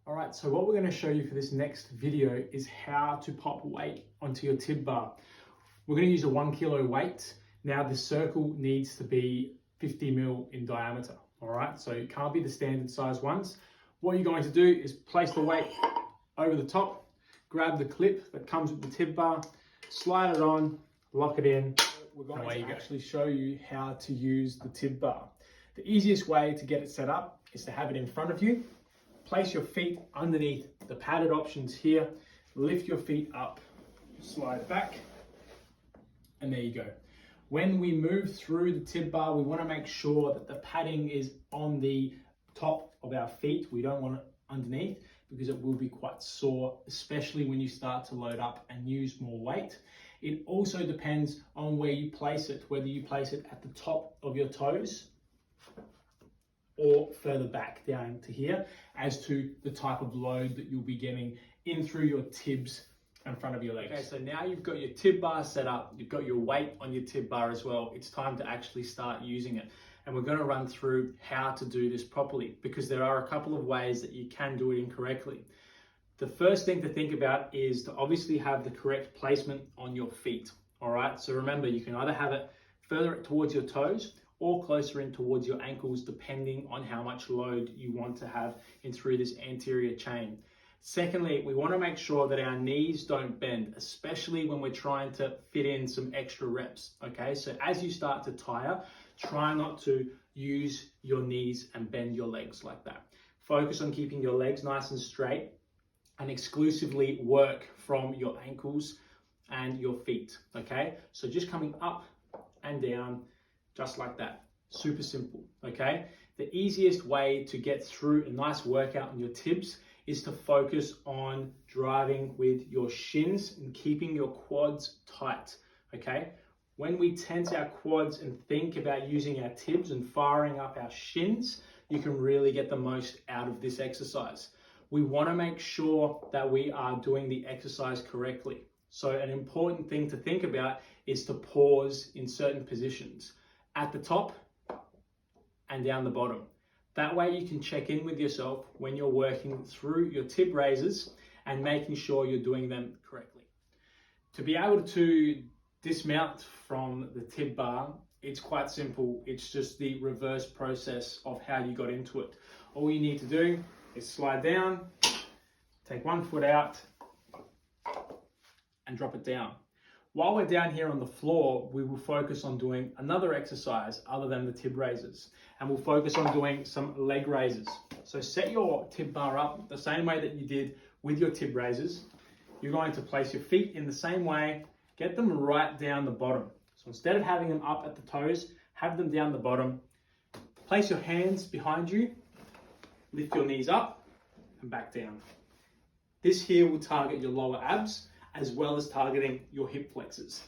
All right, so what we're going to show you for this next video is how to pop weight onto your Tib Bar. We're going to use a 1 kilo weight. Now the circle needs to be 50 mil in diameter. All right, so it can't be the standard size ones. What you're going to do is place the weight over the top, grab the clip that comes with the Tib Bar, slide it on, lock it in. We're going to actually show you how to use the Tib Bar. The easiest way to get it set up is to have it in front of you. Place your feet underneath the padded options here, lift your feet up, slide back, and there you go. When we move through the Tib Bar, we want to make sure that the padding is on the top of our feet. We don't want it underneath because it will be quite sore, especially when you start to load up and use more weight. It also depends on where you place it, whether you place it at the top of your toes or further back down to here, as to the type of load that you'll be getting in through your tibs in front of your legs. Okay, so now you've got your Tib Bar set up, you've got your weight on your Tib Bar as well. It's time to actually start using it. And we're going to run through how to do this properly, because there are a couple of ways that you can do it incorrectly. The first thing to think about is to obviously have the correct placement on your feet. All right, so remember, you can either have it further towards your toes or closer in towards your ankles, depending on how much load you want to have in through this anterior chain. Secondly, we want to make sure that our knees don't bend, especially when we're trying to fit in some extra reps. Okay, so as you start to tire, try not to use your knees and bend your legs like that. Focus on keeping your legs nice and straight and exclusively work from your ankles and your feet. Okay, so just coming up and down, just like that. Super simple, okay? The easiest way to get through a nice workout on your tibs is to focus on driving with your shins and keeping your quads tight, okay? When we tense our quads and think about using our tibs and firing up our shins, you can really get the most out of this exercise. We want to make sure that we are doing the exercise correctly. So an important thing to think about is to pause in certain positions at the top and down the bottom. That way you can check in with yourself when you're working through your tib raises and making sure you're doing them correctly. To be able to dismount from the Tib Bar, it's quite simple. It's just the reverse process of how you got into it. All you need to do is slide down, take one foot out, and drop it down. While we're down here on the floor, we will focus on doing another exercise other than the tib raises, and we'll focus on doing some leg raises. So set your Tib Bar up the same way that you did with your tib raises. You're going to place your feet in the same way, get them right down the bottom. So instead of having them up at the toes, have them down the bottom. Place your hands behind you, lift your knees up and back down. This here will target your lower abs, as well as targeting your hip flexors.